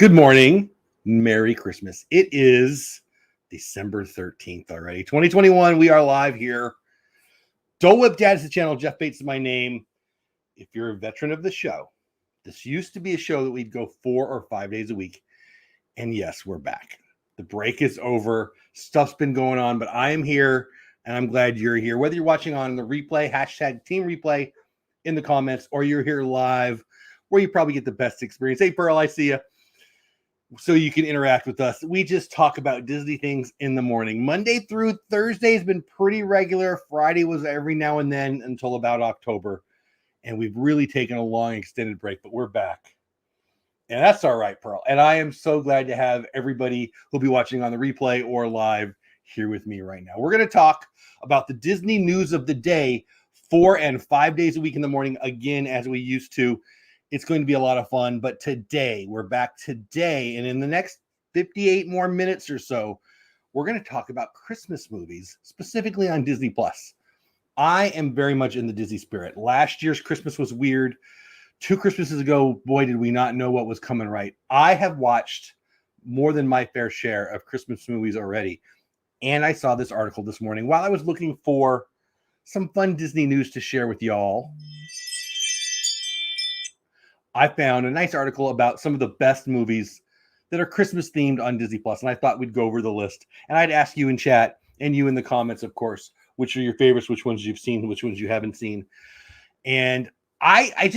Good morning. Merry Christmas. It is December 13th already. 2021. We are live here. Dole Whip Dad is the channel. Jeff Bates is my name. If you're a veteran of the show, this used to be a show that we'd go 4 or 5 days a week. And yes, we're back. The break is over. Stuff's been going on, but I am here and I'm glad you're here. Whether you're watching on the replay, hashtag team replay in the comments, or you're here live where you probably get the best experience. Hey, Pearl, I see you. So you can interact with us. We just talk about Disney things in the morning. Monday through Thursday has been pretty regular. Friday was every now and then until about October. And we've really taken a long extended break, but we're back. And that's all right, Pearl. And I am so glad to have everybody who'll be watching on the replay or live here with me right now. We're going to talk about the Disney news of the day 4 and 5 days a week in the morning, again, as we used to. It's going to be a lot of fun, but today, we're back today, and in the next 58 more minutes or so, we're going to talk about Christmas movies, specifically on Disney+. I am very much in the Disney spirit. Last year's Christmas was weird. 2 Christmases ago, boy, did we not know what was coming right. I have watched more than my fair share of Christmas movies already, and I saw this article this morning while I was looking for some fun Disney news to share with y'all. I found a nice article about some of the best movies that are Christmas themed on Disney+, and I thought we'd go over the list. And I'd ask you in chat and you in the comments, of course, which are your favorites, which ones you've seen, which ones you haven't seen. And I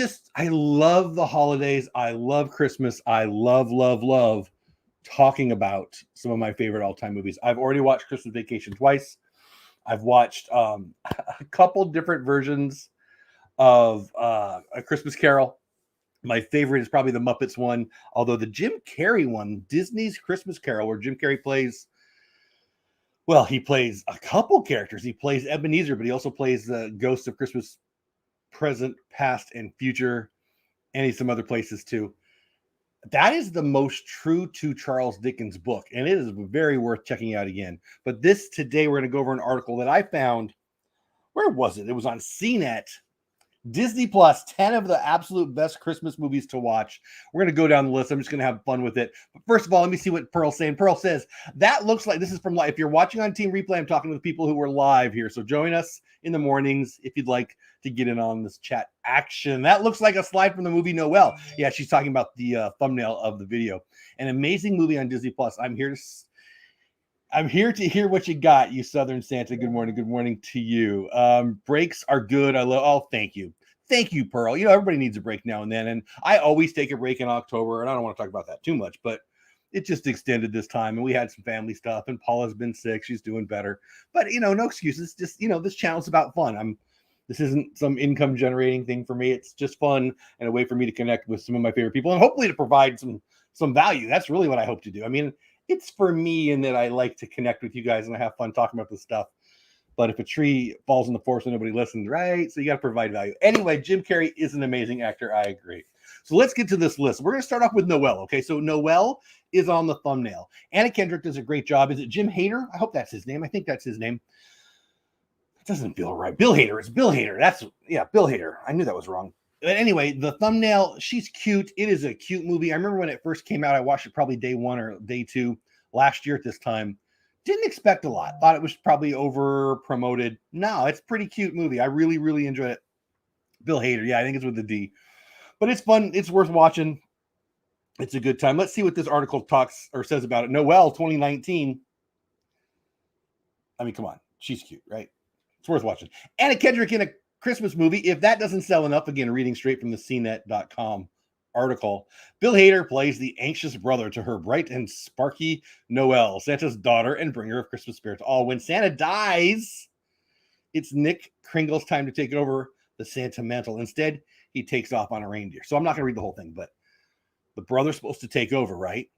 love the holidays. I love Christmas. I love talking about some of my favorite all-time movies. I've already watched Christmas Vacation twice. I've watched a couple different versions of A Christmas Carol. My favorite is probably the Muppets one, although the Jim Carrey one, Disney's Christmas Carol, where Jim Carrey plays, well, he plays a couple characters. He plays Ebenezer, but he also plays the ghost of Christmas present, past, and future, and he's some other places too. That is the most true to Charles Dickens' book, and it is very worth checking out again. But today, we're going to go over an article that I found. Where was it? It was on CNET. Disney+, 10 of the absolute best Christmas movies to watch. We're going to go down the list. I'm just going to have fun with it. But first of all, let me see what Pearl's saying. Pearl says, that looks like, this is from, if you're watching on Team Replay, I'm talking to the people who are live here. So join us in the mornings if you'd like to get in on this chat action. That looks like a slide from the movie Noel. Yeah, she's talking about the thumbnail of the video. An amazing movie on Disney+. I'm here to hear what you got, you Southern Santa. Good morning. Good morning to you. Breaks are good. Thank you. Thank you, Pearl. Everybody needs a break now and then. And I always take a break in October, and I don't want to talk about that too much, but it just extended this time, and we had some family stuff, and Paula's been sick. She's doing better. But, no excuses. Just, this channel's about fun. This isn't some income generating thing for me. It's just fun and a way for me to connect with some of my favorite people and hopefully to provide some value. That's really what I hope to do. It's for me in that I like to connect with you guys and I have fun talking about this stuff. But if a tree falls in the forest and nobody listens, right? So you got to provide value. Anyway, Jim Carrey is an amazing actor. I agree. So let's get to this list. We're going to start off with Noel. Okay, so Noel is on the thumbnail. Anna Kendrick does a great job. Is it Jim Hader? I hope that's his name. I think that's his name. It doesn't feel right. Bill Hader. It's Bill Hader. Bill Hader. I knew that was wrong. But anyway, the thumbnail, she's cute. It is a cute movie. I remember when it first came out, I watched it probably day 1 or day 2 last year at this time. Didn't expect a lot. Thought it was probably over promoted. No, it's a pretty cute movie. I really, really enjoyed it. Bill Hader. Yeah, I think it's with the D. But it's fun. It's worth watching. It's a good time. Let's see what this article talks or says about it. Noel 2019. Come on. She's cute, right? It's worth watching. Anna Kendrick in a Christmas movie. If that doesn't sell enough, again, reading straight from the CNET.com article. Bill Hader plays the anxious brother to her bright and sparky Noel, Santa's daughter and bringer of Christmas spirits. All when Santa dies, it's Nick Kringle's time to take over the Santa mantle. Instead, he takes off on a reindeer. So I'm not going to read the whole thing, but the brother's supposed to take over, right?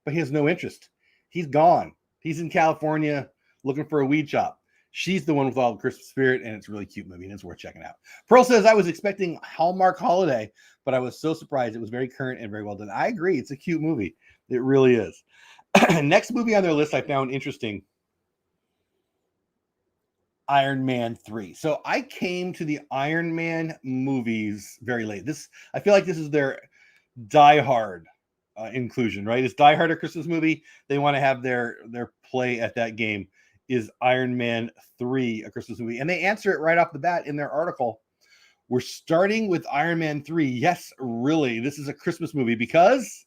But he has no interest. He's gone. He's in California looking for a weed shop. She's the one with all the Christmas spirit, and it's a really cute movie, and it's worth checking out. Pearl says, I was expecting Hallmark Holiday, but I was so surprised. It was very current and very well done. I agree. It's a cute movie. It really is. Next movie on their list I found interesting, Iron Man 3. So I came to the Iron Man movies very late. I feel like this is their Die Hard inclusion, right? Is Die Hard a Christmas movie? They want to have their play at that game. Is Iron Man 3 a Christmas movie? And they answer it right off the bat in their article. We're starting with Iron Man 3. Yes, really, this is a Christmas movie because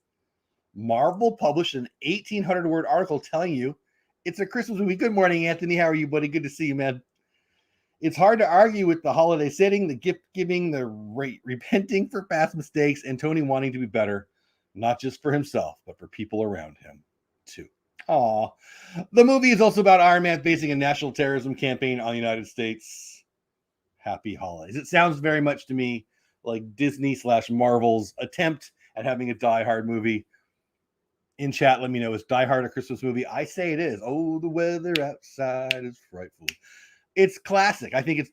Marvel published an 1,800-word article telling you it's a Christmas movie. Good morning, Anthony. How are you, buddy? Good to see you, man. It's hard to argue with the holiday setting, the gift giving, the repenting for past mistakes, and Tony wanting to be better, not just for himself, but for people around him, too. Aw. The movie is also about Iron Man facing a national terrorism campaign on the United States. Happy holidays. It sounds very much to me like Disney/Marvel's attempt at having a Die Hard movie. In chat, let me know, is Die Hard a Christmas movie? I say it is. Oh, the weather outside is frightful. It's classic. I think it's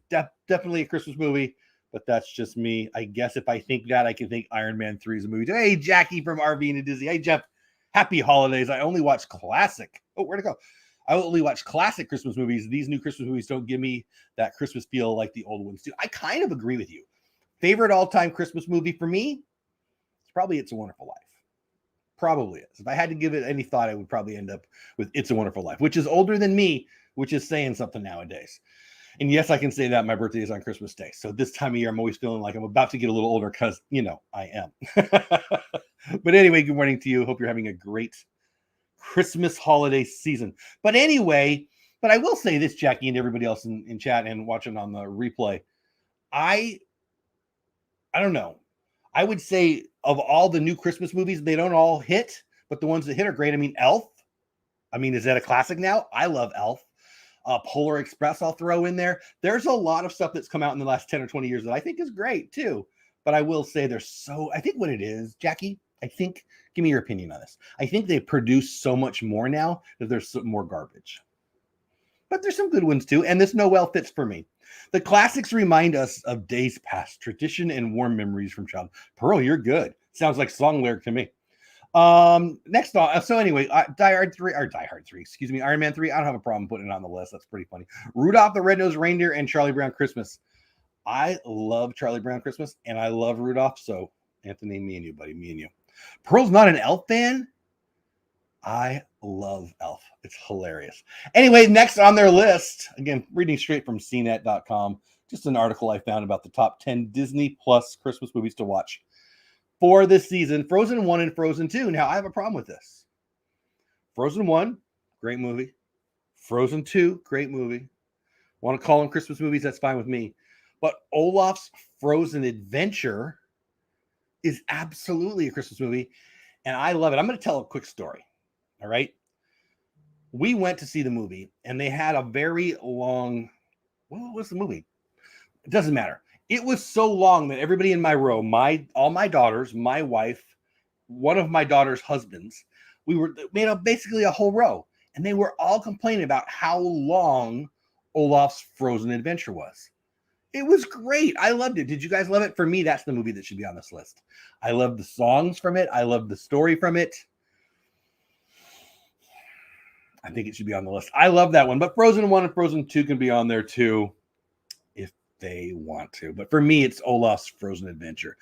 definitely a Christmas movie, but that's just me. I guess if I think that, I can think Iron Man 3 is a movie. Hey, Jackie from RV and Disney. Hey, Jeff. Happy holidays. I only watch classic. Oh, where'd it go? I only watch classic Christmas movies. These new Christmas movies don't give me that Christmas feel like the old ones do. I kind of agree with you. Favorite all-time Christmas movie for me? It's probably It's a Wonderful Life. Probably is. If I had to give it any thought, I would probably end up with It's a Wonderful Life, which is older than me, which is saying something nowadays. And yes, I can say that my birthday is on Christmas Day. So this time of year, I'm always feeling like I'm about to get a little older because, I am. But anyway, good morning to you. Hope you're having a great Christmas holiday season. But anyway, I will say this, Jackie, and everybody else in chat and watching on the replay. I don't know. I would say of all the new Christmas movies, they don't all hit, but the ones that hit are great. I mean, Elf. Is that a classic now? I love Elf. Polar Express I'll throw in there. There's a lot of stuff that's come out in the last 10 or 20 years that I think is great too. But I will say I think what it is, Jackie, give me your opinion on this. I think they produce so much more now that there's some more garbage. But there's some good ones too. And this Noel fits for me. The classics remind us of days past, tradition, and warm memories from childhood. Pearl, you're good. Sounds like song lyric to me. Next on, so anyway, Iron Man 3. I don't have a problem putting it on the list. That's pretty funny. Rudolph the Red-Nosed Reindeer and Charlie Brown Christmas. I love Charlie Brown Christmas and I love Rudolph. So Anthony, me and you, buddy, me and you. Pearl's not an Elf fan. I love Elf. It's hilarious. Anyway, next on their list, again, reading straight from cnet.com, just an article I found about the top 10 Disney Plus Christmas movies to watch for this season. Frozen 1 and Frozen 2. Now, I have a problem with this. Frozen 1, great movie. Frozen 2, great movie. Want to call them Christmas movies? That's fine with me. But Olaf's Frozen Adventure is absolutely a Christmas movie, and I love it. I'm going to tell a quick story, all right? We went to see the movie, and they had a very long... What was the movie? It doesn't matter. It was so long that everybody in my row, all my daughters, my wife, one of my daughter's husbands, we made up basically a whole row. And they were all complaining about how long Olaf's Frozen Adventure was. It was great. I loved it. Did you guys love it? For me, that's the movie that should be on this list. I love the songs from it. I love the story from it. I think it should be on the list. I love that one. But Frozen 1 and Frozen 2 can be on there too, if they want to. But for me, it's Olaf's Frozen Adventure.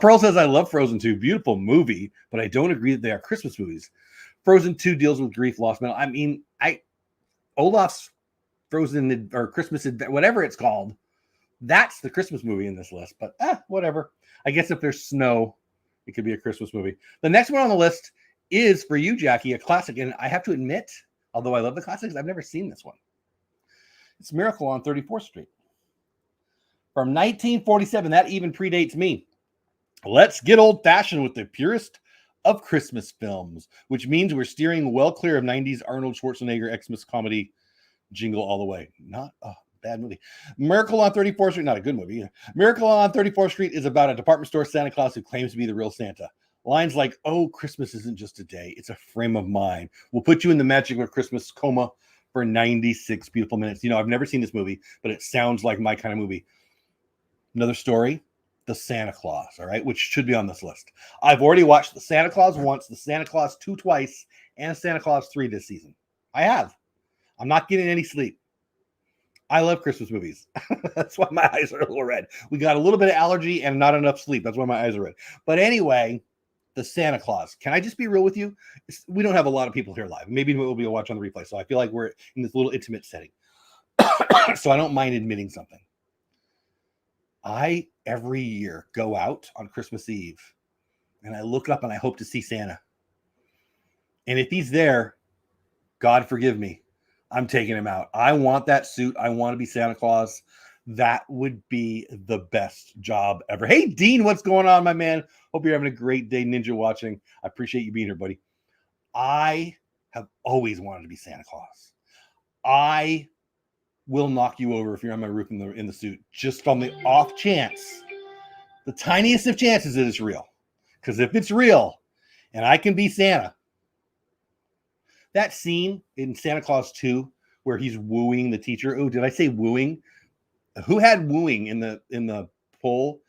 Pearl says, I love Frozen 2. Beautiful movie, but I don't agree that they are Christmas movies. Frozen 2 deals with grief, loss, mental. Olaf's Frozen or Christmas, whatever it's called, that's the Christmas movie in this list. But whatever. I guess if there's snow, it could be a Christmas movie. The next one on the list is for you, Jackie, a classic. And I have to admit, although I love the classics, I've never seen this one. It's Miracle on 34th Street. From 1947, that even predates me. Let's get old-fashioned with the purest of Christmas films, which means we're steering well clear of 90s Arnold Schwarzenegger Xmas comedy Jingle All the Way. Not a bad movie. Miracle on 34th Street, not a good movie either. Miracle on 34th Street is about a department store Santa Claus who claims to be the real Santa. Lines like, oh, Christmas isn't just a day, it's a frame of mind. We'll put you in the magic of Christmas coma for 96 beautiful minutes. I've never seen this movie, but it sounds like my kind of movie. Another story, The Santa Claus, all right, which should be on this list. I've already watched The Santa Claus once, The Santa Claus 2 twice, and Santa Claus 3 this season. I have. I'm not getting any sleep. I love Christmas movies. That's why my eyes are a little red. We got a little bit of allergy and not enough sleep. That's why my eyes are red. But anyway, the Santa Claus. Can I just be real with you? We don't have a lot of people here live. Maybe we'll be watching the replay. So I feel like we're in this little intimate setting. So I don't mind admitting something. I, every year, go out on Christmas Eve and I look up and I hope to see Santa. And if he's there, God forgive me, I'm taking him out. I want that suit. I want to be Santa Claus. That would be the best job ever. Hey, Dean, what's going on, my man? Hope you're having a great day, Ninja watching. I appreciate you being here, buddy. I have always wanted to be Santa Claus. I will knock you over if you're on my roof in the suit, just on the off chance, the tiniest of chances that it's real. Because if it's real and I can be Santa, that scene in Santa Claus 2 where he's wooing the teacher. Oh, did I say wooing? Who had wooing in the pool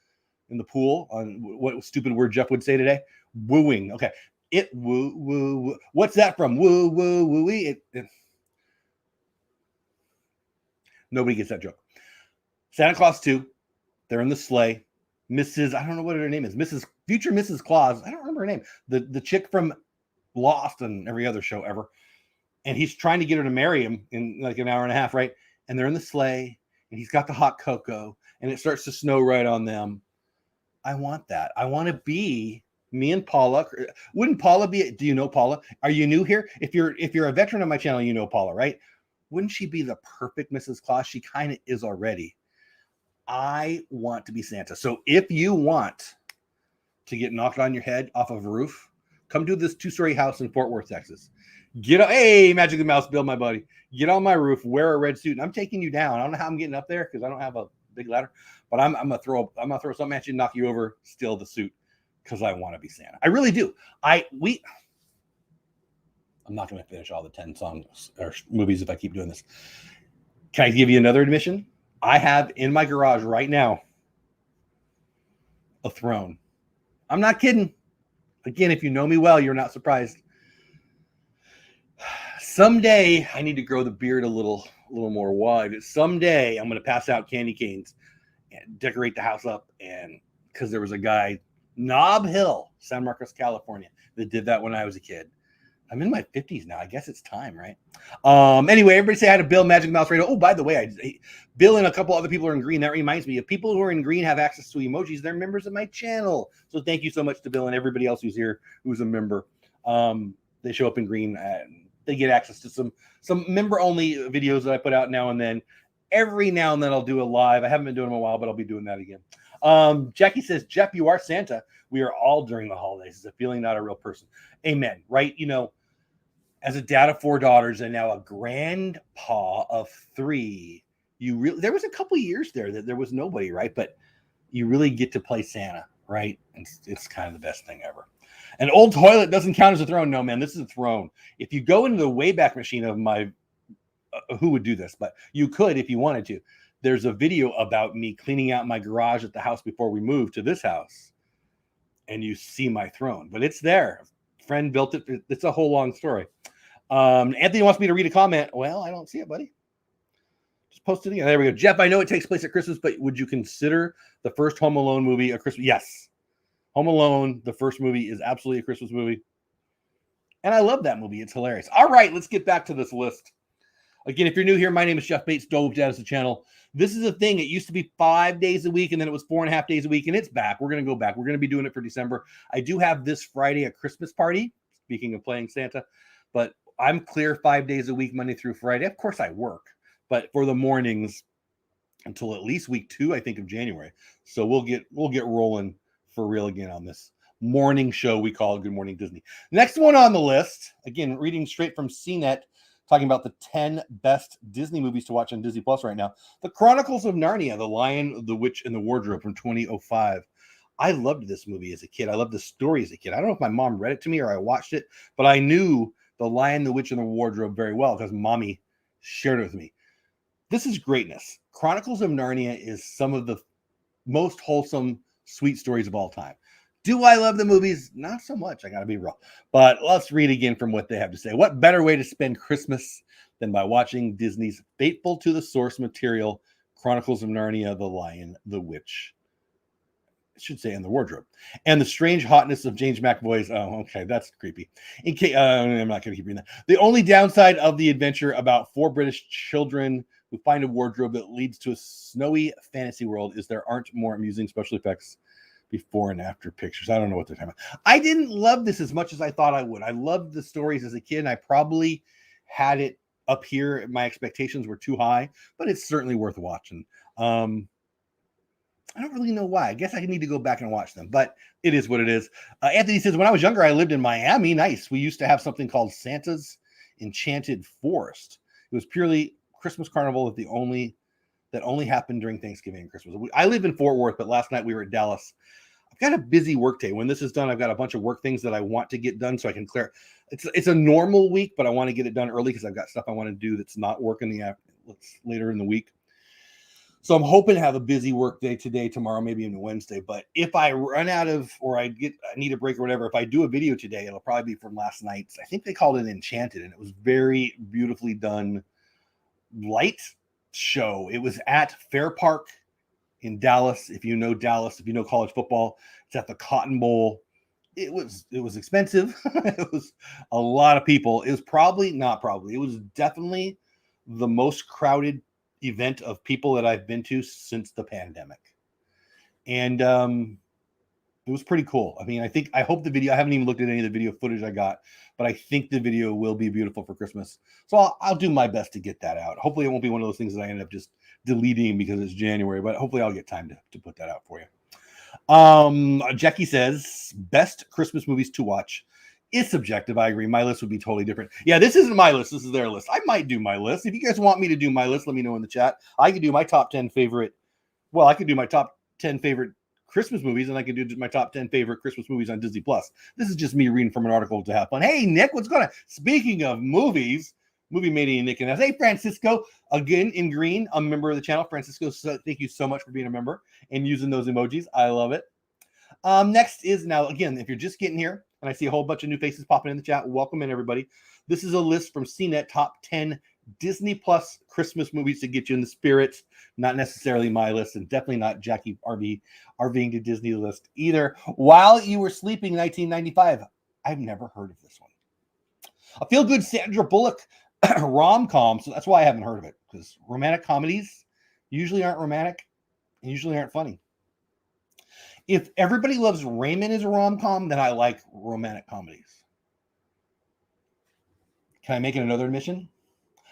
on what stupid word Jeff would say today? Wooing. Okay. It woo. What's that from? Woo, woo, wooey. Nobody gets that joke. Santa Claus 2. They're in the sleigh. Mrs. I don't know what her name is. Future Mrs. Claus. I don't remember her name. The chick from Lost and every other show ever. And he's trying to get her to marry him in like an hour and a half, right? And they're in the sleigh. And he's got the hot cocoa, and it starts to snow right on them. I want that. I want to be me and Paula. Wouldn't Paula be? Do you know Paula? Are you new here? If you're a veteran of my channel, you know Paula, right? Wouldn't she be the perfect Mrs. Claus? She kind of is already. I want to be Santa. So if you want to get knocked on your head off of a roof, come to this 2-story house in Fort Worth, Texas. Hey, Magic the Mouse, Bill, my buddy. Get on my roof, wear a red suit, and I'm taking you down. I don't know how I'm getting up there because I don't have a big ladder, but I'm gonna throw something at you, knock you over, steal the suit because I want to be Santa. I really do. I'm not gonna finish all the 10 songs or movies if I keep doing this. Can I give you another admission? I have in my garage right now a throne. I'm not kidding. Again, if you know me well, you're not surprised. Someday I need to grow the beard a little more wide. Someday I'm going to pass out candy canes and decorate the house up. And because there was a guy, Nob Hill, San Marcos, California, that did that when I was a kid. I'm in my 50s now. I guess it's time, right? Anyway, everybody say hi to Bill, Magic Mouse Radio. Oh, by the way, Bill and a couple other people are in green. That reminds me, if people who are in green have access to emojis, they're members of my channel. So thank you so much to Bill and everybody else who's here who's a member. They show up in green and they get access to some member-only videos that I put out now and then. Every now and then I'll do a live. I haven't been doing them in a while, but I'll be doing that again. Jackie says, Jeff, you are Santa. We are all during the holidays. It's a feeling, not a real person. Amen. Right? You know, as a dad of 4 daughters and now a grandpa of 3, there was a couple years there that there was nobody, right? But you really get to play Santa, right? It's kind of the best thing ever. An old toilet doesn't count as a throne. No, man, this is a throne. If you go into the Wayback Machine of my, who would do this? But you could if you wanted to. There's a video about me cleaning out my garage at the house before we moved to this house. And you see my throne, but it's there. Friend built it. It's a whole long story. Anthony wants me to read a comment. Well, I don't see it, buddy. Just post it again. There we go. Jeff, I know it takes place at Christmas, but would you consider the first Home Alone movie a Christmas? Yes. Home Alone, the first movie, is absolutely a Christmas movie. And I love that movie. It's hilarious. All right, let's get back to this list. Again, if you're new here, my name is Jeff Bates. Dole Whip Dad is the channel. This is a thing. It used to be 5 days a week, and then it was 4.5 days a week, and it's back. We're going to go back. We're going to be doing it for December. I do have this Friday a Christmas party, speaking of playing Santa, but I'm clear 5 days a week, Monday through Friday. Of course, I work, but for the mornings until at least week 2, I think, of January. So we'll get rolling for real again on this morning show we call Good Morning Disney. Next one on the list, again, reading straight from CNET, talking about the 10 best Disney movies to watch on Disney Plus right now. The Chronicles of Narnia, The Lion, the Witch, and the Wardrobe from 2005. I loved this movie as a kid. I loved the story as a kid. I don't know if my mom read it to me or I watched it, but I knew The Lion, the Witch, and the Wardrobe very well because mommy shared it with me. This is greatness. Chronicles of Narnia is some of the most wholesome, sweet stories of all time. Do I love the movies? Not so much. I got to be real. But let's read again from what they have to say. What better way to spend Christmas than by watching Disney's faithful to the source material, Chronicles of Narnia, The Lion, the Witch. should say in the wardrobe, and the strange hotness of James McAvoy's. Oh, okay, that's creepy. In case I'm not going to keep reading that. The only downside of the adventure about 4 British children who find a wardrobe that leads to a snowy fantasy world is there aren't more amusing special effects before and after pictures. I don't know what they're talking about. I didn't love this as much as I thought I would. I loved the stories as a kid, and I probably had it up here. My expectations were too high, but it's certainly worth watching. I don't really know why. I guess I need to go back and watch them, but it is what it is. Anthony says, when I was younger, I lived in Miami. Nice. We used to have something called Santa's Enchanted Forest. It was purely Christmas carnival that only happened during Thanksgiving and Christmas. I live in Fort Worth, but last night we were at Dallas. I've got a busy work day. When this is done, I've got a bunch of work things that I want to get done so I can clear. It's a normal week, but I want to get it done early because I've got stuff I want to do that's not work later in the week. So I'm hoping to have a busy work day today, tomorrow, maybe even Wednesday. But if I run out of, or I need a break or whatever, if I do a video today, it'll probably be from last night's. I think they called it Enchanted, and it was very beautifully done light show. It was at Fair Park in Dallas. If you know Dallas, if you know college football, it's at the Cotton Bowl. It was expensive. It was a lot of people. It was it was definitely the most crowded event of people that I've been to since the pandemic. And it was pretty cool. I mean, I hope the video, I haven't even looked at any of the video footage I got, but I think the video will be beautiful for Christmas. So I'll do my best to get that out. Hopefully it won't be one of those things that I end up just deleting because it's January, but hopefully I'll get time to put that out for you. Jackie says, best Christmas movies to watch. Is subjective. I agree. My list would be totally different. Yeah, this isn't my list. This is their list. I might do my list. If you guys want me to do my list, let me know in the chat. I could do my top 10 favorite. Well, I could do my top 10 favorite Christmas movies, and I could do my top 10 favorite Christmas movies on Disney Plus. This is just me reading from an article to have fun. Hey, Nick, what's going on? Speaking of movies, movie mania Nick and us. Hey, Francisco, again in green, a member of the channel. Francisco, thank you so much for being a member and using those emojis. I love it. Next is, now again, if you're just getting here and I see a whole bunch of new faces popping in the chat, welcome in everybody. This is a list from CNET, top 10 Disney Plus Christmas movies to get you in the spirit. Not necessarily my list, and definitely not Jackie RVing to Disney list either. While You Were Sleeping, 1995. I've never heard of this one. A feel-good Sandra Bullock rom-com, so that's why I haven't heard of it, because romantic comedies usually aren't romantic and usually aren't funny. If Everybody Loves Raymond is a rom-com, then I like romantic comedies. Can I make it another admission?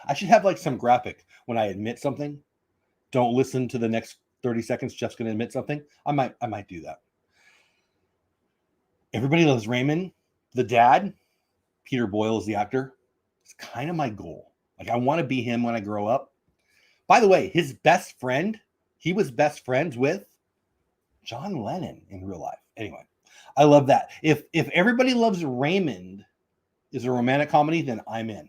I should have like some graphic when I admit something. Don't listen to the next 30 seconds. Jeff's going to admit something. I might do that. Everybody Loves Raymond. The dad, Peter Boyle is the actor. It's kind of my goal. Like, I want to be him when I grow up. By the way, his best friend, he was best friends with John Lennon in real life. Anyway, I love that. If Everybody Loves Raymond is a romantic comedy, then I'm in.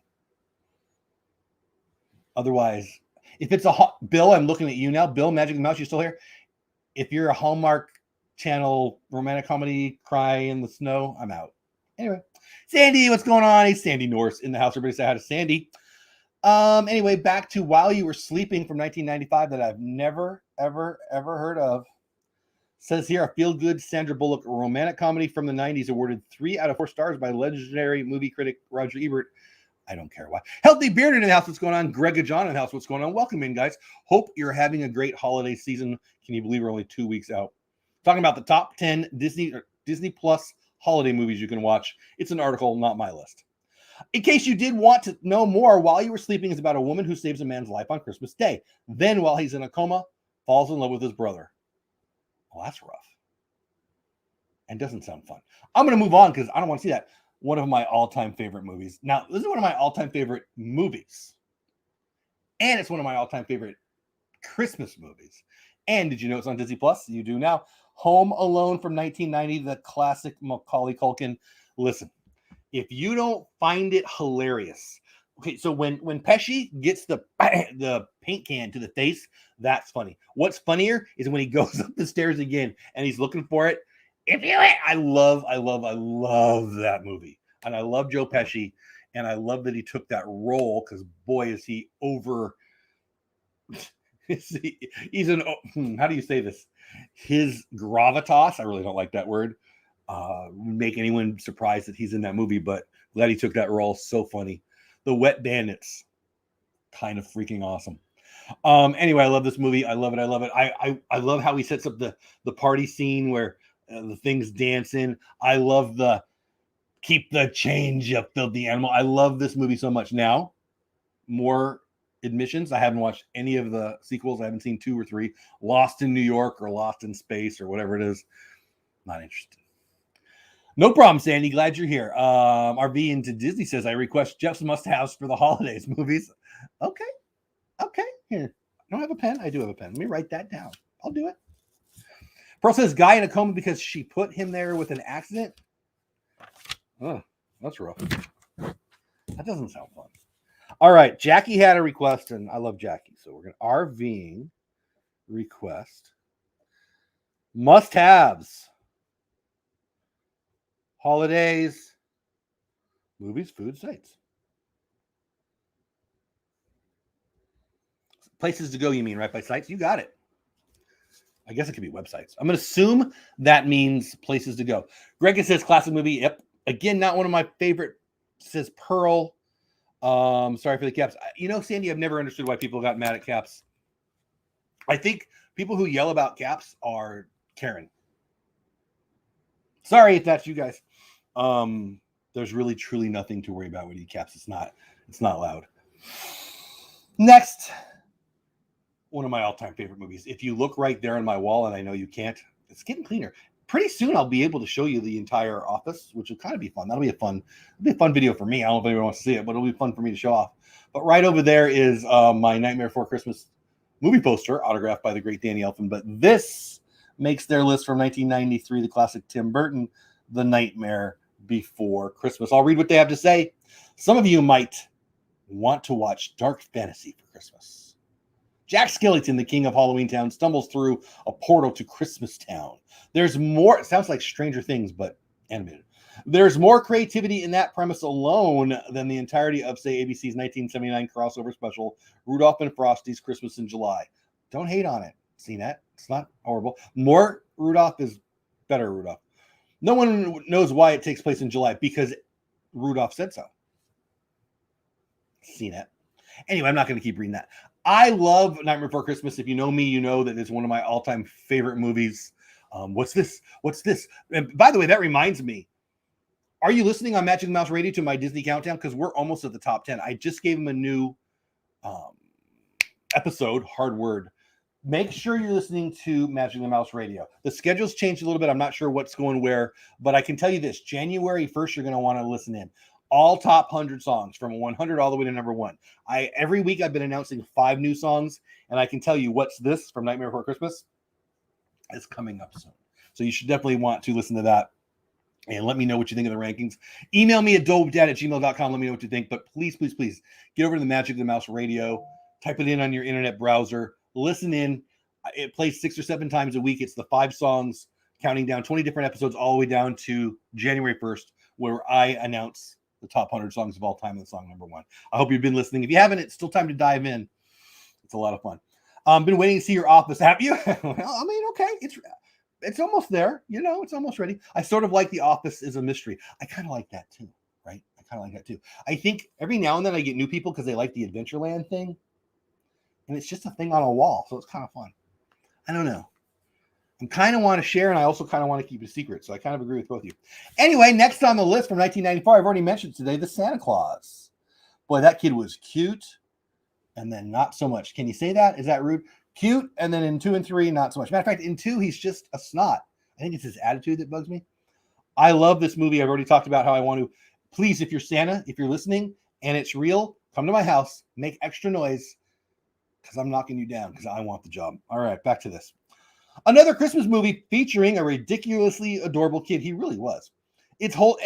Otherwise, if it's Bill, I'm looking at you now. Bill, Magic Mouse, you still here? If you're a Hallmark Channel romantic comedy, Cry in the Snow, I'm out. Anyway, Sandy, what's going on? Hey, Sandy Norse in the house. Everybody say hi to Sandy. Anyway, back to While You Were Sleeping from 1995 that I've never, ever heard of. Says here, a feel-good Sandra Bullock romantic comedy from the 90s, awarded 3 out of 4 stars by legendary movie critic Roger Ebert. I don't care why. Healthy Bearded in the house, what's going on? Greg John in the house, what's going on? Welcome in, guys. Hope you're having a great holiday season. Can you believe we're only 2 weeks out? Talking about the top 10 Disney Plus holiday movies you can watch. It's an article, not my list. In case you did want to know more, While You Were Sleeping is about a woman who saves a man's life on Christmas Day. Then, while he's in a coma, falls in love with his brother. Well, that's rough. And doesn't sound fun. I'm going to move on because I don't want to see that. One of my all-time favorite movies. Now, this is one of my all-time favorite movies. And it's one of my all-time favorite Christmas movies. And did you know it's on Disney Plus? You do now. Home Alone from 1990, the classic Macaulay Culkin. Listen, if you don't find it hilarious, okay, so when Pesci gets the paint can to the face, that's funny. What's funnier is when he goes up the stairs again and he's looking for it. I love that movie. And I love Joe Pesci. And I love that he took that role because boy, is he over. He's how do you say this? His gravitas, I really don't like that word, make anyone surprised that he's in that movie, but glad he took that role. So funny. The Wet Bandits, kind of freaking awesome. Anyway, I love this movie. I love it. I love how he sets up the party scene where the thing's dancing. I love the keep the change, you filthy animal. I love this movie so much. Now, more admissions. I haven't watched any of the sequels. I haven't seen 2 or 3. Lost in New York or Lost in Space or whatever it is. Not interested. No problem, Sandy. Glad you're here. RV into Disney says, I request Jeff's must-haves for the holidays movies. Okay. Here. I don't have a pen. I do have a pen. Let me write that down. I'll do it. Pearl says, guy in a coma because she put him there with an accident. Oh, that's rough. That doesn't sound fun. All right. Jackie had a request, and I love Jackie. So we're going to RVing request. Must-haves. Holidays. Movies, food, sites. Places to go, you mean, right? By sites? You got it. I guess it could be websites. I'm going to assume that means places to go. Greg says, classic movie. Yep. Again, not one of my favorite. Says Pearl. Sorry for the caps. Sandy, I've never understood why people got mad at caps. I think people who yell about caps are Karen. Sorry if that's you guys. There's really truly nothing to worry about with these caps. It's not loud. Next, one of my all-time favorite movies. If you look right there on my wall, and I know you can't, it's getting cleaner. Pretty soon I'll be able to show you the entire office, which will kind of be fun. That'll be a fun video for me. I don't know if anyone wants to see it, but it'll be fun for me to show off. But right over there is my Nightmare Before Christmas movie poster, autographed by the great Danny Elfman. But this makes their list from 1993, the classic Tim Burton, The Nightmare Before Christmas. I'll read what they have to say. Some of you might want to watch dark fantasy for Christmas. Jack Skellington, the king of Halloween Town, stumbles through a portal to Christmas Town. There's more, it sounds like Stranger Things, but animated. There's more creativity in that premise alone than the entirety of, say, ABC's 1979 crossover special, Rudolph and Frosty's Christmas in July. Don't hate on it. Seen that? It's not horrible. More Rudolph is better Rudolph. No one knows why it takes place in July, because Rudolph said so. Seen it. Anyway, I'm not going to keep reading that. I love Nightmare Before Christmas. If you know me, you know that it's one of my all-time favorite movies. What's this? And by the way, that reminds me. Are you listening on Magic Mouse Radio to my Disney Countdown? Because we're almost at the top 10. I just gave him a new episode, hard word. Make sure you're listening to Magic Mouse Radio. The schedule's changed a little bit. I'm not sure what's going where, but I can tell you this. January 1st, you're going to want to listen in. All top 100 songs from 100 all the way to number 1. Every week I've been announcing 5 new songs, and I can tell you what's this from Nightmare Before Christmas is coming up soon. So you should definitely want to listen to that and let me know what you think of the rankings. Email me at dolewhipdad@gmail.com. Let me know what you think. But please, please, please get over to the Magic of the Mouse Radio. Type it in on your internet browser. Listen in. It plays 6 or 7 times a week. It's the 5 songs, counting down 20 different episodes all the way down to January 1st, where I announce the top 100 songs of all time and song number 1. I hope you've been listening. If you haven't, it's still time to dive in. It's a lot of fun. Been waiting to see your office. Have you? Well, I mean, okay. It's almost there. It's almost ready. I sort of like The Office is a mystery. I kind of like that too, right? I think every now and then I get new people because they like the Adventureland thing. And it's just a thing on a wall. So it's kind of fun. I don't know. I kind of want to share, and I also kind of want to keep it a secret. So I kind of agree with both of you. Anyway, next on the list from 1994, I've already mentioned today, the Santa Claus. Boy, that kid was cute, and then not so much. Can you say that? Is that rude? Cute, and then in 2 and 3, not so much. Matter of fact, in 2, he's just a snot. I think it's his attitude that bugs me. I love this movie. I've already talked about how I want to. Please, if you're Santa, if you're listening, and it's real, come to my house, make extra noise, because I'm knocking you down, because I want the job. All right, back to this. Another Christmas movie featuring a ridiculously adorable kid. He really was. It's was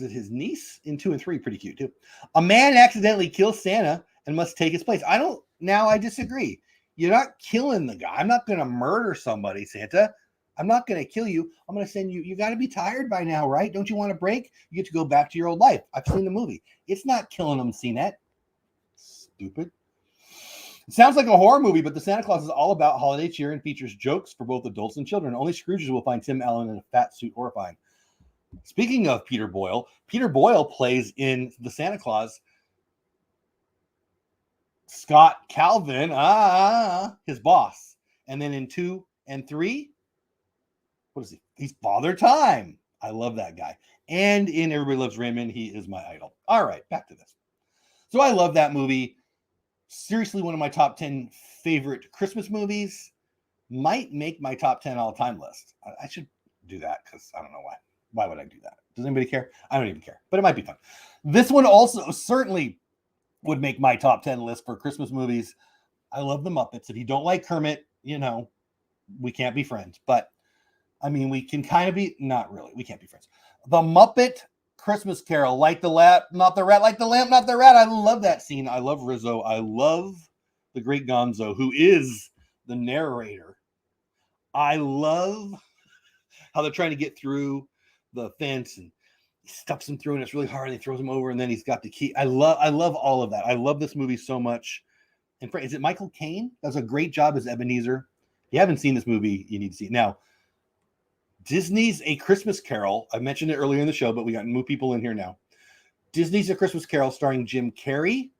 it his niece in 2 and 3? Pretty cute too. A man accidentally kills Santa and must take his place. I disagree. You're not killing the guy. I'm not going to murder somebody, Santa. I'm not going to kill you. I'm going to send you. You got to be tired by now, right? Don't you want a break? You get to go back to your old life. I've seen the movie. It's not killing him, CNET. Stupid. It sounds like a horror movie, but the Santa Claus is all about holiday cheer and features jokes for both adults and children. Only Scrooges will find Tim Allen in a fat suit horrifying. Speaking of Peter Boyle plays in the Santa Claus Scott Calvin, his boss. And then in 2 and 3, what is he? He's Father Time. I love that guy. And in Everybody Loves Raymond, he is my idol. All right, back to this. So I love that movie. Seriously, one of my top 10 favorite Christmas movies. Might make my top 10 all-time list. I should do that because I don't know why. Why would I do that? Does anybody care? I don't even care, but it might be fun. This one also certainly would make my top 10 list for Christmas movies. I love the Muppets. If you don't like Kermit, we can't be friends. But, I mean, we can kind of be, not really. We can't be friends. The Muppet Christmas Carol, like the lamp, not the rat, like the lamp, not the rat. I love that scene. I love Rizzo. I love the great Gonzo, who is the narrator. I love how they're trying to get through the fence and he stuffs him through and it's really hard and he throws him over and then he's got the key. I love all of that. I love this movie so much. And is it Michael Caine? Does a great job as Ebenezer. If you haven't seen this movie, you need to see it. Now, Disney's A Christmas Carol. I mentioned it earlier in the show, but we got new people in here now. Disney's A Christmas Carol starring Jim Carrey.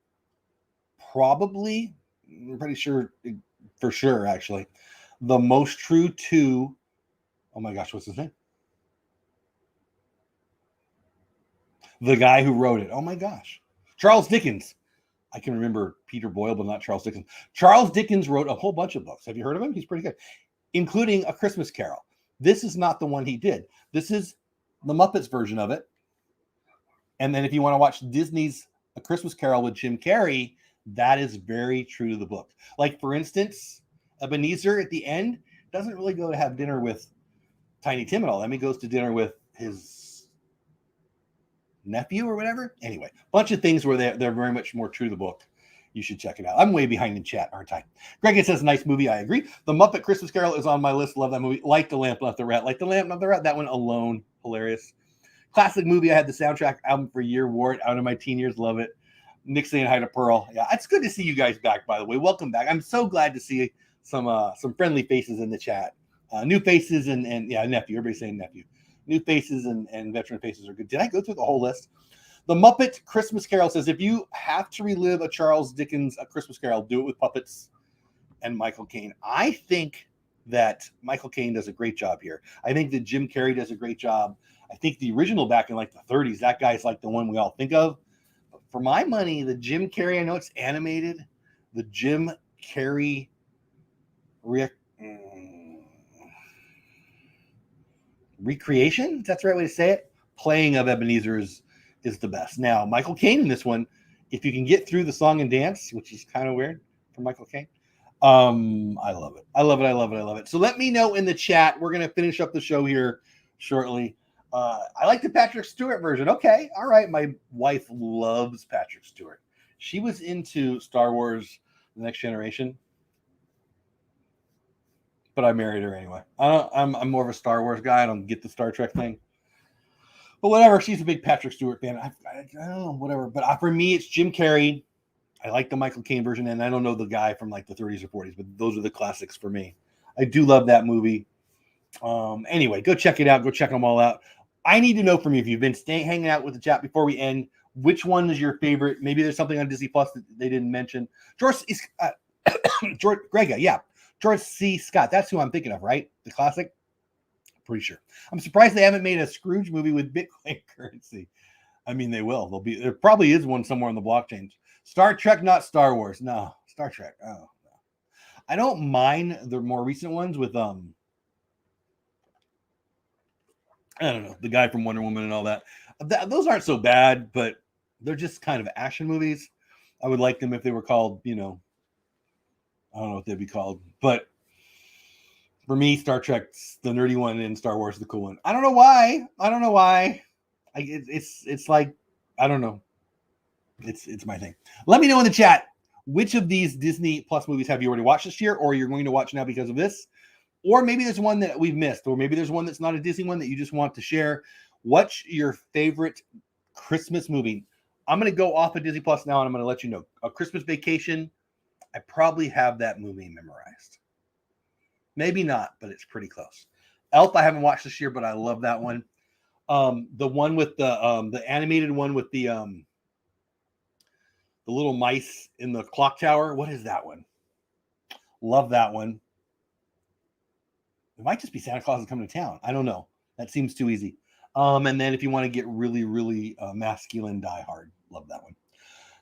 Probably, I'm pretty sure, for sure, actually. The most true to, oh my gosh, what's his name? The guy who wrote it. Oh my gosh. Charles Dickens. I can remember Peter Boyle, but not Charles Dickens. Charles Dickens wrote a whole bunch of books. Have you heard of him? He's pretty good, including A Christmas Carol. This is not the one he did. This is the Muppets version of it. And then if you want to watch Disney's A Christmas Carol with Jim Carrey, that is very true to the book. Like, for instance, Ebenezer at the end doesn't really go to have dinner with Tiny Tim at all. I mean, he goes to dinner with his nephew or whatever. Anyway, bunch of things where they're very much more true to the book. You should check it out. I'm way behind in chat, aren't I? Greg says, nice movie. I agree. The Muppet Christmas Carol is on my list. Love that movie. Like the lamp, not the rat. Like the lamp, not the rat. That one alone, hilarious. Classic movie. I had the soundtrack album for a year. Wore it out in my teen years. Love it. Nick saying hi to Pearl. Yeah, it's good to see you guys back, by the way. Welcome back. I'm so glad to see some friendly faces in the chat. New faces and yeah, nephew. Everybody's saying nephew. New faces and veteran faces are good. Did I go through the whole list? The Muppet Christmas Carol says, if you have to relive a Charles Dickens A Christmas Carol, do it with puppets and Michael Caine. I think that Michael Caine does a great job here. I think that Jim Carrey does a great job. I think the original back in like the 30s, that guy's like the one we all think of. But for my money, the Jim Carrey, I know it's animated, the Jim Carrey recreation, if that's the right way to say it, playing of Ebenezer is the best. Now, Michael Caine in this one, if you can get through the song and dance, which is kind of weird for Michael Caine, I love it. I love it. I love it. I love it. So let me know in the chat. We're going to finish up the show here shortly. I like the Patrick Stewart version. Okay. All right. My wife loves Patrick Stewart. She was into Star Wars The Next Generation, but I married her anyway. I'm more of a Star Wars guy. I don't get the Star Trek thing. But whatever, she's a big Patrick Stewart fan. I don't know, whatever. But for me, it's Jim Carrey. I like the Michael Caine version, and I don't know the guy from like the 30s or 40s, but those are the classics for me. I do love that movie. Anyway, go check it out. Go check them all out. I need to know from you, if you've been hanging out with the chat before we end, which one is your favorite? Maybe there's something on Disney Plus that they didn't mention. George Grega, yeah. George C. Scott. That's who I'm thinking of, right? The classic. Pretty sure. I'm surprised they haven't made a Scrooge movie with Bitcoin currency. I mean, they will. There probably is one somewhere on the blockchain. Star Trek, not Star Wars. No, Star Trek. Oh, no. I don't mind the more recent ones with I don't know, the guy from Wonder Woman and all that. Those aren't so bad, but they're just kind of action movies. I would like them if they were called, I don't know what they'd be called, but for me, Star Trek's the nerdy one and Star Wars the cool one. I don't know why. It's like, I don't know. It's my thing. Let me know in the chat, which of these Disney Plus movies have you already watched this year, or you're going to watch now because of this? Or maybe there's one that we've missed, or maybe there's one that's not a Disney one that you just want to share. What's your favorite Christmas movie? I'm going to go off of Disney Plus now, and I'm going to let you know. A Christmas Vacation, I probably have that movie memorized. Maybe not, but it's pretty close. Elf, I haven't watched this year, but I love that one. The one with the animated one with the little mice in the clock tower. What is that one? Love that one. It might just be Santa Claus is coming to town. I don't know. That seems too easy. And then if you want to get really, really masculine, Die Hard. Love that one.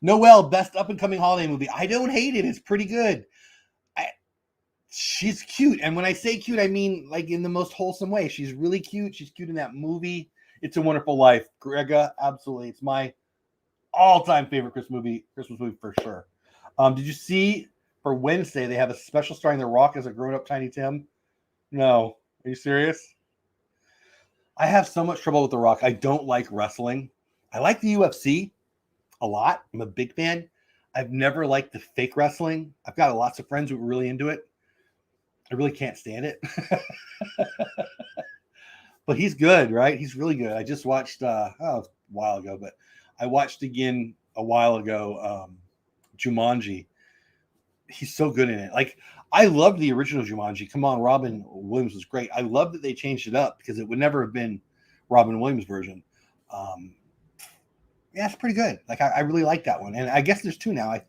Noelle, best up and coming holiday movie. I don't hate it. It's pretty good. She's cute. And when I say cute, I mean like in the most wholesome way. She's really cute. She's cute in that movie. It's a Wonderful Life. Grega, absolutely. It's my all-time favorite Christmas movie for sure. Did you see for Wednesday they have a special starring The Rock as a grown-up Tiny Tim? No. Are you serious? I have so much trouble with The Rock. I don't like wrestling. I like the UFC a lot. I'm a big fan. I've never liked the fake wrestling. I've got lots of friends who are really into it. I really can't stand it. But he's good, right? He's really good. I just watched a while ago, but I watched again a while ago Jumanji. He's so good in it. Like, I loved the original Jumanji. Come on, Robin Williams was great. I love that they changed it up because it would never have been Robin Williams' version. Yeah, it's pretty good. Like, I really like that one. And I guess there's two now. I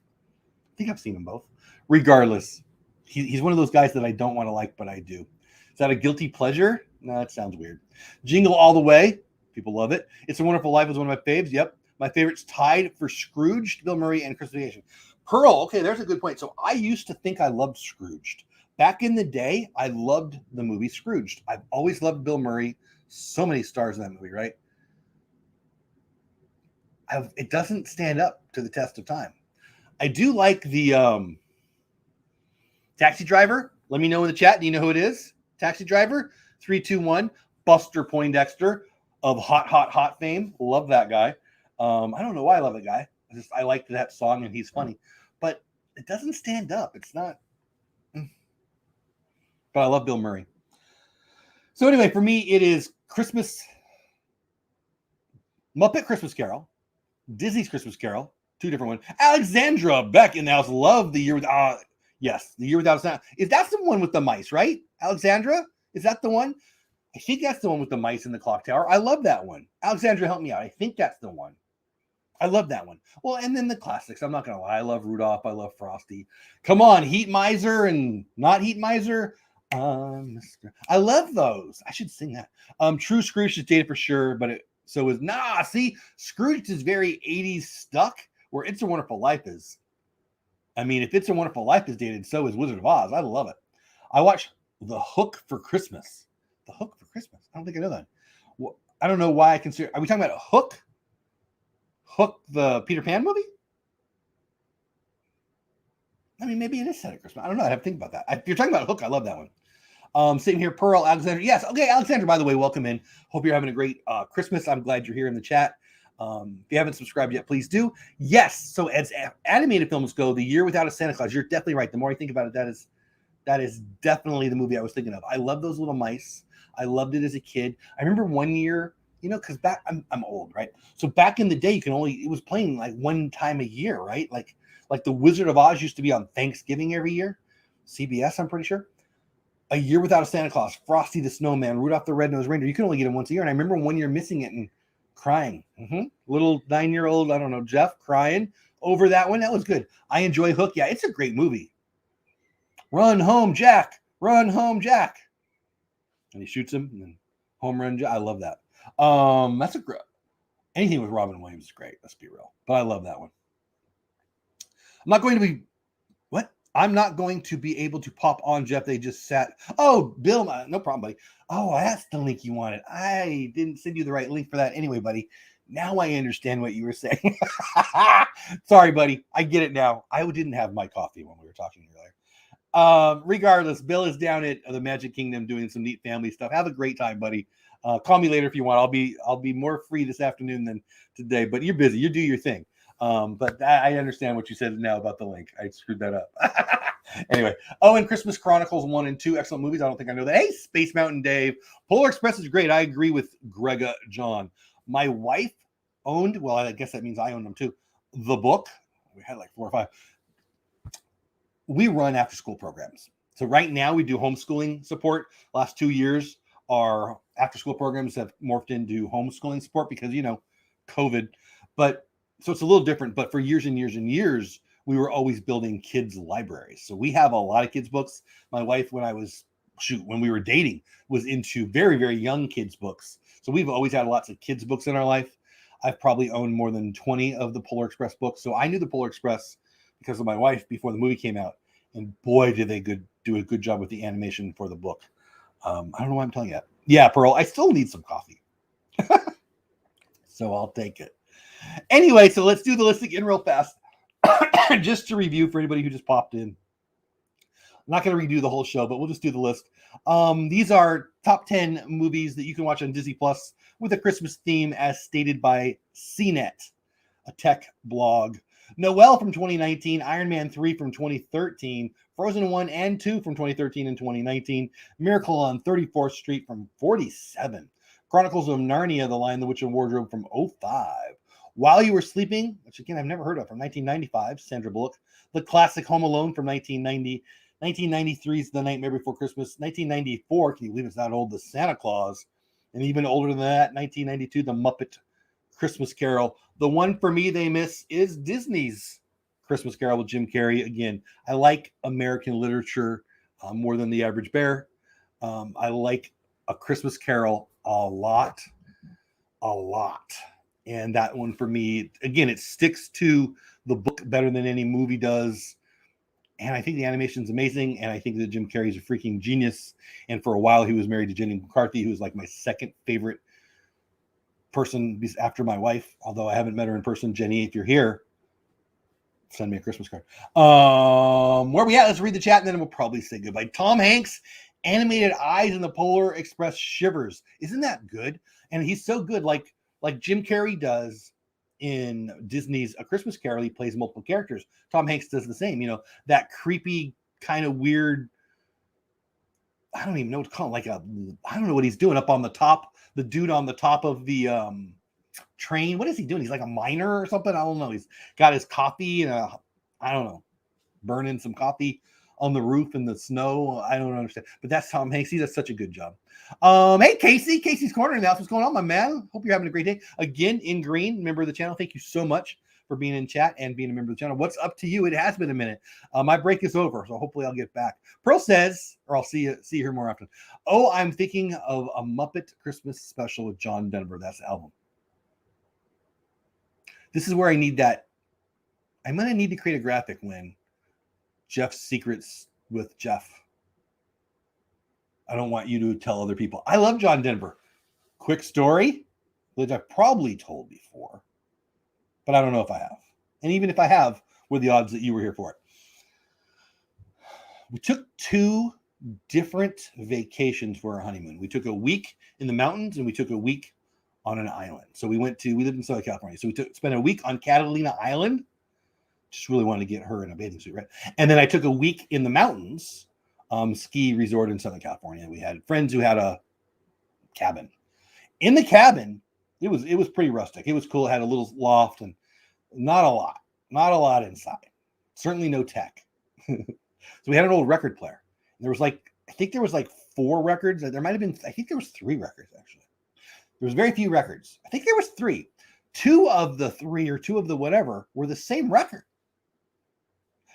think I've seen them both. Regardless, he's one of those guys that I don't want to like, but I do. Is that a guilty pleasure? No, that sounds weird. Jingle All the Way. People love it. It's a Wonderful Life is one of my faves. Yep. My favorites tied for Scrooged, Bill Murray, and Christmas Vacation. Pearl. Okay, there's a good point. So I used to think I loved Scrooged. Back in the day, I loved the movie Scrooged. I've always loved Bill Murray. So many stars in that movie, right? It doesn't stand up to the test of time. I do like the Taxi Driver. Let me know in the chat. Do you know who it is? Taxi Driver. 321. Buster Poindexter of Hot fame. Love that guy. I don't know why I love that guy. I like that song and he's funny. But it doesn't stand up. It's not. But I love Bill Murray. So anyway, for me, it is Christmas. Muppet Christmas Carol. Disney's Christmas Carol. Two different ones. Alexandra Beck in the house. Love the year without. Yes, the year without sound. Is that the one with the mice, right? Alexandra? Is that the one? I think that's the one with the mice in the clock tower. I love that one. Alexandra, help me out. I think that's the one. I love that one. Well, and then the classics. I'm not going to lie. I love Rudolph. I love Frosty. Come on, Heat Miser and not Heat Miser. I love those. I should sing that. True Scrooge is dated for sure, but so is see, Scrooge is very 80s stuck, where It's a Wonderful Life is. I mean, if It's a Wonderful Life is dated, so is Wizard of Oz. I love it. I watched The Hook for Christmas. The Hook for Christmas. I don't think I know that. Well, I don't know why I consider. Are we talking about Hook? Hook, the Peter Pan movie? I mean, maybe it is set at Christmas. I don't know. I have to think about that. If you're talking about Hook, I love that one. Same here, Pearl, Alexandra. Yes, okay, Alexandra, by the way, welcome in. Hope you're having a great Christmas. I'm glad you're here in the chat. If you haven't subscribed yet, please do. Yes, so as animated films go, The Year Without a Santa Claus, you're definitely right. The more I think about it, that is definitely the movie I was thinking of. I love those little mice. I loved it as a kid. I remember one year, because back I'm old, right? So back in the day, it was playing like one time a year, right? Like the Wizard of Oz used to be on Thanksgiving every year. CBS, I'm pretty sure. A Year Without a Santa Claus, Frosty the Snowman, Rudolph the Red-Nosed Reindeer. You can only get it once a year. And I remember one year missing it and crying. Little 9-year-old, I don't know, Jeff, crying over that one. That was good. I enjoy Hook. Yeah, it's a great movie. Run home, Jack. Run home, Jack. And he shoots him and then home run. I love that. That's a great. Anything with Robin Williams is great. Let's be real. But I love that one. I'm not going to be able to pop on, Jeff. They just sat. Oh, Bill, no problem, buddy. Oh, that's the link you wanted. I didn't send you the right link for that anyway, buddy. Now I understand what you were saying. Sorry, buddy. I get it now. I didn't have my coffee when we were talking earlier. Regardless, Bill is down at the Magic Kingdom doing some neat family stuff. Have a great time, buddy. Call me later if you want. I'll be more free this afternoon than today, but you're busy. You do your thing. But I understand what you said now about the link. I screwed that up. Anyway. Oh, and Christmas Chronicles 1 and 2, excellent movies. I don't think I know that. Hey, Space Mountain Dave. Polar Express is great. I agree with Grega John. My wife owned, well, I guess that means I owned them too, the book. We had like 4 or 5. we run after school programs. So right now we do homeschooling support. Last 2 years, our after school programs have morphed into homeschooling support because, COVID. But so it's a little different. But for years and years and years, we were always building kids' libraries. So we have a lot of kids' books. My wife, when we were dating, was into very, very young kids' books. So we've always had lots of kids' books in our life. I've probably owned more than 20 of the Polar Express books. So I knew the Polar Express because of my wife before the movie came out. And boy, did they do a good job with the animation for the book. I don't know why I'm telling you that. Yeah, Pearl, I still need some coffee. So I'll take it. Anyway, so let's do the list again real fast. Just to review for anybody who just popped in. I'm not going to redo the whole show, but we'll just do the list. These are top 10 movies that you can watch on Disney Plus with a Christmas theme as stated by CNET, a tech blog. Noel from 2019, Iron Man 3 from 2013, Frozen 1 and 2 from 2013 and 2019, Miracle on 34th Street from 47, Chronicles of Narnia, The Lion, the Witch, and Wardrobe from 05, While You Were Sleeping, which again I've never heard of, from 1995, Sandra Bullock, the classic Home Alone from 1990, 1993's The Nightmare Before Christmas, 1994, can you believe it's that old, The Santa Claus, and even older than that, 1992, The Muppet Christmas Carol. The one for me they miss is Disney's Christmas Carol with Jim Carrey. Again, I like American literature more than the average bear. I like A Christmas Carol a lot. And that one for me, again, it sticks to the book better than any movie does. And I think the animation is amazing. And I think that Jim Carrey is a freaking genius. And for a while, he was married to Jenny McCarthy, who was like my second favorite person after my wife. Although I haven't met her in person. Jenny, if you're here, send me a Christmas card. Where we at? Let's read the chat, and then we'll probably say goodbye. Tom Hanks, animated eyes in the Polar Express shivers. Isn't that good? And he's so good, like Jim Carrey does in Disney's A Christmas Carol. He plays multiple characters. Tom Hanks does the same. That creepy kind of weird. I don't even know what to call it. I don't know what he's doing up on the top. The dude on the top of the train. What is he doing? He's like a miner or something. I don't know. He's got his coffee and I don't know, burning some coffee on the roof in the snow. I don't understand. But that's Tom Hanks. He does such a good job. Hey, Casey's Corner in the house. What's going on, my man? Hope you're having a great day. Again, in green, member of the channel. Thank you so much for being in chat and being a member of the channel. What's up to you? It has been a minute. My break is over, so hopefully I'll get back. Pearl says, or I'll see you here more often. Oh, I'm thinking of a Muppet Christmas special with John Denver. That's the album. This is where I need that. I'm going to need to create a graphic when Jeff's secrets with Jeff. I don't want you to tell other people. I love John Denver. Quick story, which I've probably told before, but I don't know if I have. And even if I have, what are the odds that you were here for it? We took 2 different vacations for our honeymoon. We took a week in the mountains and we took a week on an island. So we lived in Southern California. So we spent a week on Catalina Island. Just really wanted to get her in a bathing suit, right? And then I took a week in the mountains, ski resort in Southern California. We had friends who had a cabin. In the cabin, it was pretty rustic. It was cool. It had a little loft and not a lot inside. Certainly no tech. So we had an old record player. There was I think there was 4 records. There might have been, I think there was 3 records actually. There was very few records. I think there was 3. 2 of the 3 or 2 of the whatever were the same record.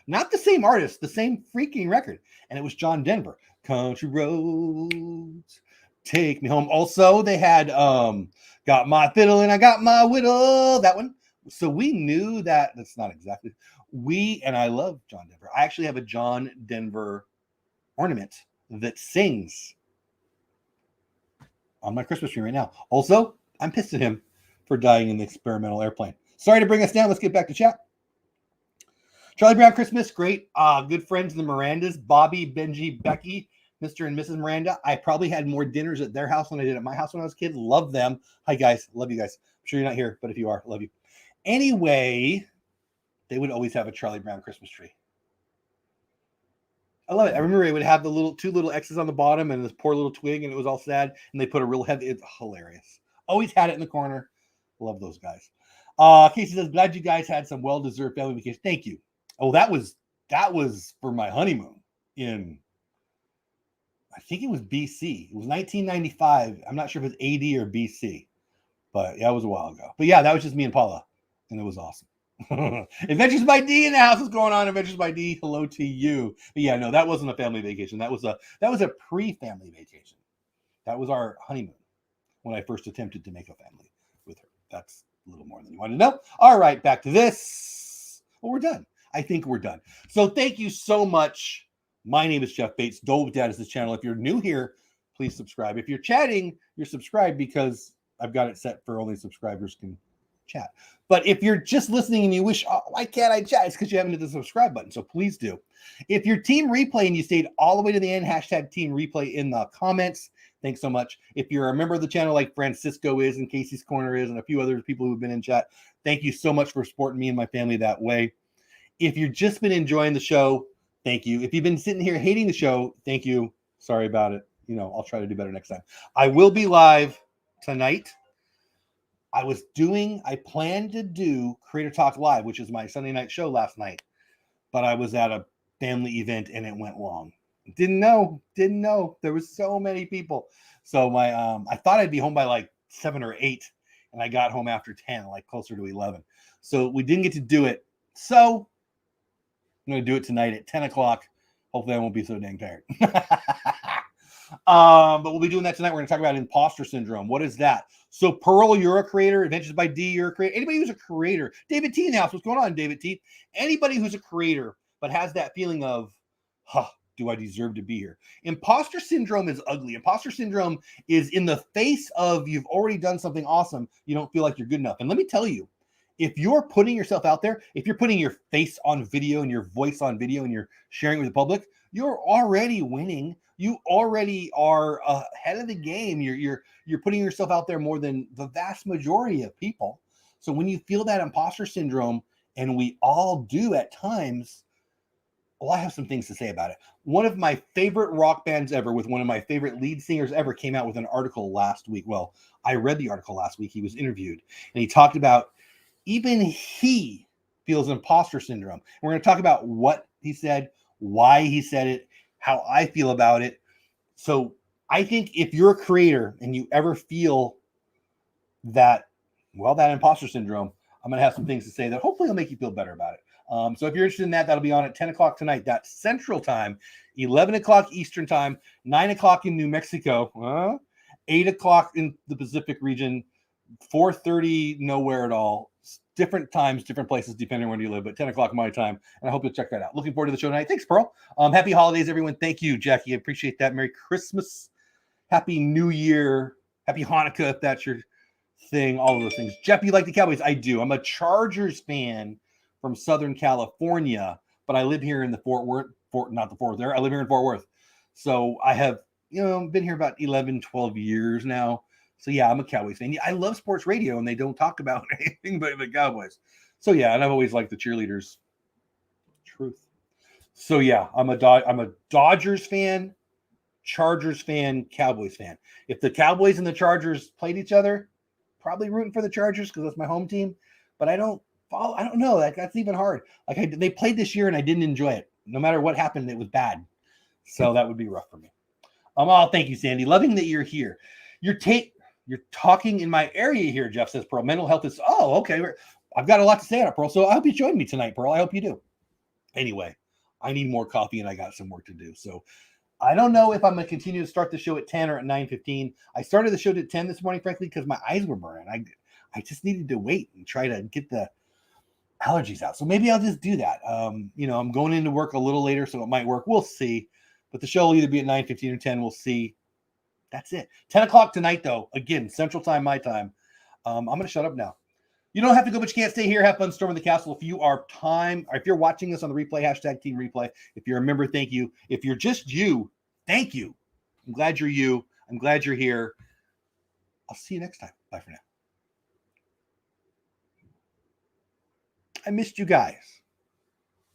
Not the same artist, the same freaking record. And it was John Denver. Country roads, take me home. Also, they had Got My Fiddle and I Got My Whittle. That one. So we knew that. That's not exactly. And I love John Denver. I actually have a John Denver ornament that sings on my Christmas tree right now. Also, I'm pissed at him for dying in the experimental airplane. Sorry to bring us down. Let's get back to chat. Charlie Brown Christmas, great. Good friends, the Mirandas, Bobby, Benji, Becky, Mr. and Mrs. Miranda. I probably had more dinners at their house than I did at my house when I was a kid. Love them. Hi, guys. Love you guys. I'm sure you're not here, but if you are, love you. Anyway, they would always have a Charlie Brown Christmas tree. I love it. I remember it would have the 2 little X's on the bottom and this poor little twig, and it was all sad, and they put a real heavy. It's hilarious. Always had it in the corner. Love those guys. Casey says, glad you guys had some well-deserved family vacation. Thank you. Oh, that was that was for my honeymoon in, I think it was BC. It was 1995. I'm not sure if it's AD or BC, but yeah, it was a while ago. But yeah, that was just me and Paula, and it was awesome. Adventures by D in the house. What's going on? Adventures by D. Hello to you. But yeah, no, that wasn't a family vacation. That was a pre-family vacation. That was our honeymoon when I first attempted to make a family with her. That's a little more than you wanted to know. All right, back to this. Well, we're done. I think we're done. So thank you so much. My name is Jeff Bates. Dole Whip Dad is this channel. If you're new here, please subscribe. If you're chatting, you're subscribed because I've got it set for only subscribers can chat. But if you're just listening and you wish, oh, why can't I chat? It's because you haven't hit the subscribe button. So please do. If you're Team Replay and you stayed all the way to the end, hashtag Team Replay in the comments. Thanks so much. If you're a member of the channel like Francisco is and Casey's Corner is and a few other people who've been in chat, thank you so much for supporting me and my family that way. If you've just been enjoying the show, thank you. If you've been sitting here hating the show, thank you. Sorry about it. You know, I'll try to do better next time. I will be live tonight. I planned to do Creator Talk Live, which is my Sunday night show last night, but I was at a family event and it went long. Didn't know. There was so many people. So I thought I'd be home by like 7 or 8, and I got home after 10, like closer to 11. So we didn't get to do it. So I'm going to do it tonight at 10 o'clock. Hopefully I won't be so dang tired. But we'll be doing that tonight. We're going to talk about imposter syndrome. What is that? So Pearl, you're a creator. Adventures by D, you're a creator. Anybody who's a creator. David T in the house. What's going on, David T? Anybody who's a creator but has that feeling of, do I deserve to be here? Imposter syndrome is ugly. Imposter syndrome is in the face of you've already done something awesome. You don't feel like you're good enough. And let me tell you, if you're putting yourself out there, if you're putting your face on video and your voice on video and you're sharing with the public, you're already winning. You already are ahead of the game. You're putting yourself out there more than the vast majority of people. So when you feel that imposter syndrome, and we all do at times, well, I have some things to say about it. One of my favorite rock bands ever, with one of my favorite lead singers ever, came out with an article last week. Well, I read the article last week. He was interviewed, and he talked about even he feels imposter syndrome. We're going to talk about what he said, why he said it, how I feel about it. So I think if you're a creator and you ever feel that, well, that imposter syndrome, I'm going to have some things to say that hopefully will make you feel better about it. So if you're interested in that, that'll be on at 10 o'clock tonight. That's Central Time, 11 o'clock Eastern Time, 9 o'clock in New Mexico, 8 o'clock in the Pacific region, 4:30 nowhere at all. Different times, different places, depending on where you live, but 10 o'clock my time. And I hope you'll check that out. Looking forward to the show tonight. Thanks, Pearl. Happy holidays, everyone. Thank you, Jackie. I appreciate that. Merry Christmas. Happy New Year. Happy Hanukkah, if that's your thing. All of those things. Jeff, you like the Cowboys? I do. I'm a Chargers fan from Southern California, but I live here in the Fort Worth, not the Fort Worth there. I live here in Fort Worth. So I have, been here about 11, 12 years now. So yeah, I'm a Cowboys fan. I love sports radio, and they don't talk about anything but the Cowboys. So yeah, and I've always liked the cheerleaders. Truth. So yeah, I'm a Dodgers fan, Chargers fan, Cowboys fan. If the Cowboys and the Chargers played each other, probably rooting for the Chargers because that's my home team. But I don't know. That's even hard. They played this year and I didn't enjoy it. No matter what happened, it was bad. So that would be rough for me. Thank you, Sandy. Loving that you're here. You're talking in my area here, Jeff says, Pearl. Mental health is, okay. I've got a lot to say on it, Pearl. So I hope you join me tonight, Pearl. I hope you do. Anyway, I need more coffee and I got some work to do. So I don't know if I'm going to continue to start the show at 10 or at 9:15. I started the show at 10 this morning, frankly, because my eyes were burning. I just needed to wait and try to get the allergies out. So maybe I'll just do that. I'm going into work a little later, so it might work. We'll see. But the show will either be at 9:15 or 10. We'll see. That's it. 10 o'clock tonight, though. Again, Central Time, my time. I'm going to shut up now. You don't have to go, but you can't stay here. Have fun storming the castle. If you're watching this on the replay, hashtag Team Replay. If you're a member, thank you. If you're just you, thank you. I'm glad you're you. I'm glad you're here. I'll see you next time. Bye for now. I missed you guys.